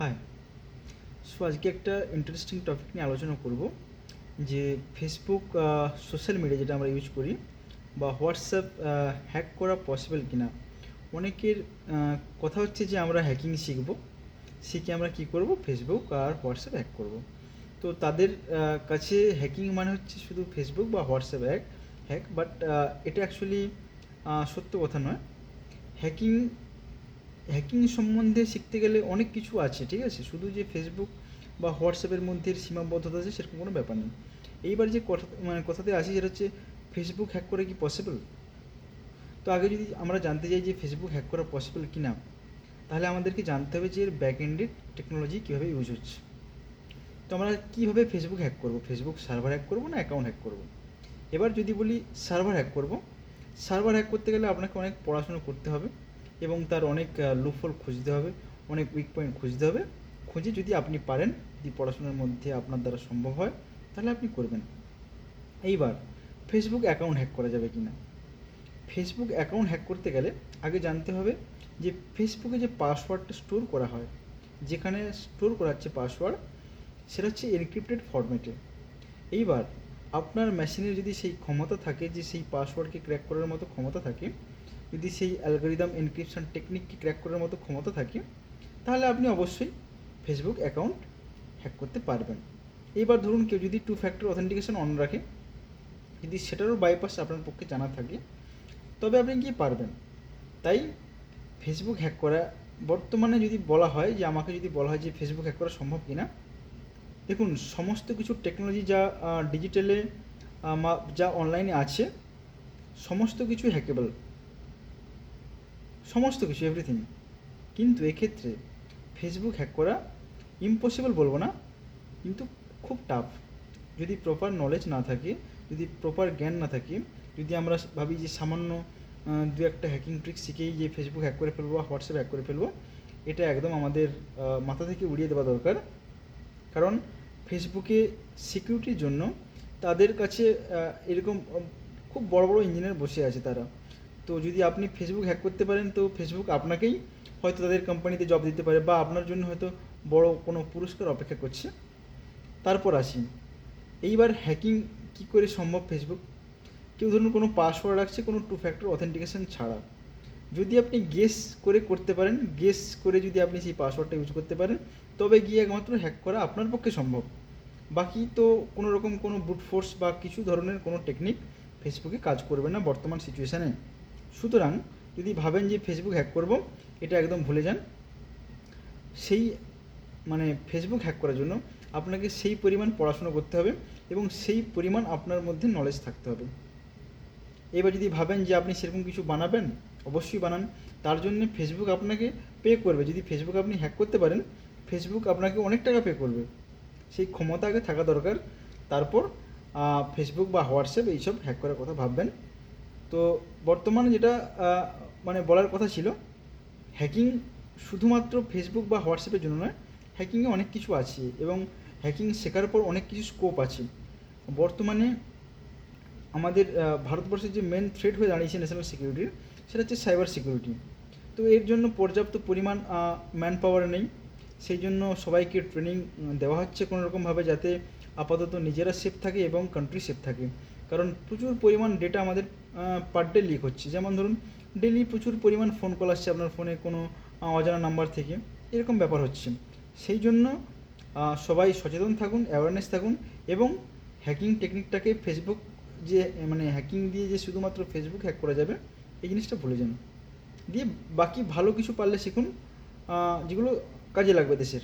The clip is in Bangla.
হাই। সো আজকে একটা ইন্টারেস্টিং টপিক নিয়ে আলোচনা করব যে ফেসবুক সোশ্যাল মিডিয়া যেটা আমরা ইউজ করি বা হোয়াটসঅ্যাপ হ্যাক করা পসিবল কিনা। অনেকের কথা হচ্ছে যে আমরা হ্যাকিং শিখে আমরা কি করব, ফেসবুক আর হোয়াটসঅ্যাপ হ্যাক করব। তো তাদের কাছে হ্যাকিং মানে হচ্ছে শুধু ফেসবুক বা হোয়াটসঅ্যাপ হ্যাক বাট এটা অ্যাকচুয়ালি সত্য কথা নয়। হ্যাকিং হ্যাকিং সম্বন্ধে শিখতে গেলে অনেক কিছু আছে, ঠিক আছে? শুধু যে ফেসবুক বা হোয়াটসঅ্যাপের মধ্যে সীমাবদ্ধতা আছে সেরকম কোনো ব্যাপার নেই। এইবার যে কথাতে আসি সেটা হচ্ছে ফেসবুক হ্যাক করা কি পসিবল। তো আগে যদি আমরা জানতে চাই যে ফেসবুক হ্যাক করা পসিবল কি না, তাহলে আমাদেরকে জানতে হবে যে এর ব্যাক এন্ডেড টেকনোলজি কীভাবে ইউজ হচ্ছে। তো আমরা কীভাবে ফেসবুক হ্যাক করব, ফেসবুক সার্ভার হ্যাক করব না অ্যাকাউন্ট হ্যাক করব। এবার যদি বলি সার্ভার হ্যাক করব, সার্ভার হ্যাক করতে গেলে আপনাকে অনেক পড়াশুনো করতে হবে এবং তার অনেক লুপহোল খুঁজতে হবে, অনেক উইক পয়েন্ট খুঁজতে হবে। খুঁজে যদি আপনি পারেন, যদি পড়াশোনার মধ্যে আপনার দ্বারা সম্ভব হয়, তাহলে আপনি করবেন। এইবার ফেসবুক অ্যাকাউন্ট হ্যাক করা যাবে কি না। ফেসবুক অ্যাকাউন্ট হ্যাক করতে গেলে আগে জানতে হবে যে ফেসবুকে যে পাসওয়ার্ডটা স্টোর করা হয়, যেখানে স্টোর করা হচ্ছে পাসওয়ার্ড, সেটা হচ্ছে এনক্রিপ্টেড ফরম্যাটে। এইবার আপনার মেশিনে যদি সেই ক্ষমতা থাকে, যে সেই পাসওয়ার্ডকে ক্র্যাক করার মতো ক্ষমতা থাকে, যদি সেই অ্যালগোরিদম এনক্রিপশন টেকনিককে ক্র্যাক করার মতো ক্ষমতা থাকে, তাহলে আপনি অবশ্যই ফেসবুক অ্যাকাউন্ট হ্যাক করতে পারবেন। এইবার ধরুন কেউ যদি 2 ফ্যাক্টর অথেন্টিকেশন অন রাখে, যদি সেটারও বাইপাস আপনার পক্ষে জানা থাকে, তবে আপনি কি পারবেন। তাই ফেসবুক হ্যাক করা বর্তমানে যদি বলা হয়, যে আমাকে যদি বলা হয় যে ফেসবুক হ্যাক করা সম্ভব কিনা, দেখুন সমস্ত কিছু টেকনোলজি যা ডিজিটালে যা অনলাইনে আছে, সমস্ত কিছু হ্যাকেবল, সমস্ত কিছু এভরিথিং। কিন্তু এক্ষেত্রে ফেসবুক হ্যাক করা ইম্পসিবল বলবো না, কিন্তু খুব টাফ। যদি প্রপার নলেজ না থাকে, যদি প্রপার জ্ঞান না থাকে, যদি আমরা ভাবি যে সামান্য দু একটা হ্যাকিং ট্রিক শিখেই যে ফেসবুক হ্যাক করে ফেলবো বা হোয়াটসঅ্যাপ হ্যাক করে ফেলবো, এটা একদম আমাদের মাথা থেকে উড়িয়ে দেওয়া দরকার। কারণ ফেসবুকে সিকিউরিটির জন্য তাদের কাছে এরকম খুব বড় বড় ইঞ্জিনিয়ার বসে আছে তারা। তো যদি আপনি ফেসবুক হ্যাক করতে পারেন, তো ফেসবুক আপনাকেই হয়তো তাদের কোম্পানিতে জব দিতে পারে, বা আপনার জন্য হয়তো বড় কোনো পুরস্কার অপেক্ষা করছে। তারপর আসি, এইবার হ্যাকিং কী করে সম্ভব ফেসবুক। কেউ ধরুন কোনো পাসওয়ার্ড রাখছে কোনো 2 ফ্যাক্টর অথেন্টিকেশন ছাড়া, যদি আপনি গেস করে করতে পারেন, গেস করে যদি আপনি সেই পাসওয়ার্ডটা ইউজ করতে পারেন, তবে গিয়ে একমাত্র হ্যাক করা আপনার পক্ষে সম্ভব। বাকি তো কোনো রকম কোনো ব্রুট ফোর্স বা কিছু ধরনের কোনো টেকনিক ফেসবুকে কাজ করবে না বর্তমান সিচুয়েশানে। সুতরাং যদি ভাবেন যে ফেসবুক হ্যাক করব, এটা একদম ভুলে যান। সেই ফেসবুক হ্যাক করার জন্য আপনাকে সেই পরিমাণ পড়াশুনো করতে হবে এবং সেই পরিমাণ আপনার মধ্যে নলেজ থাকতে হবে। এবার যদি ভাবেন যে আপনি সেরকম কিছু বানাবেন, অবশ্যই বানান। তার জন্য ফেসবুক আপনাকে পে করবে। যদি ফেসবুক আপনি হ্যাক করতে পারেন, ফেসবুক আপনাকে অনেক টাকা পে করবে। সেই ক্ষমতা আগে থাকা দরকার, তারপর ফেসবুক বা হোয়াটসঅ্যাপ এইসব হ্যাক করার কথা ভাববেন। তো বর্তমানে যেটা বলার কথা ছিল, হ্যাকিং শুধুমাত্র ফেসবুক বা হোয়াটসঅ্যাপের জন্য নয়, হ্যাকিংয়ে অনেক কিছু আছে এবং হ্যাকিং শেখার পর অনেক কিছু স্কোপ আছে। বর্তমানে আমাদের ভারতবর্ষের যে মেন থ্রেট হয়ে দাঁড়িয়েছে ন্যাশনাল সিকিউরিটির, সেটা হচ্ছে সাইবার সিকিউরিটি। তো এর জন্য পর্যাপ্ত পরিমাণ ম্যান পাওয়ার নেই, সেই জন্য সবাইকে ট্রেনিং দেওয়া হচ্ছে কোনোরকমভাবে, যাতে আপাতত নিজেরা সেফ থাকে এবং কান্ট্রি সেফ থাকে। কারণ প্রচুর পরিমাণ ডেটা আমাদের পার ডে লিক হচ্ছে। যেমন ধরুন ডেলি প্রচুর পরিমাণ ফোন কল আসছে আপনার ফোনে কোনো অজানা নাম্বার থেকে, এরকম ব্যাপার হচ্ছে। সেই জন্য সবাই সচেতন থাকুন, অ্যাওয়ারনেস থাকুন, এবং হ্যাকিং টেকনিকটাকে ফেসবুক যে হ্যাকিং দিয়ে যে শুধুমাত্র ফেসবুক হ্যাক করা যাবে, এই জিনিসটা ভুলে যান। দিয়ে বাকি ভালো কিছু পারলে শিখুন, যেগুলো কাজে লাগবে দেশের।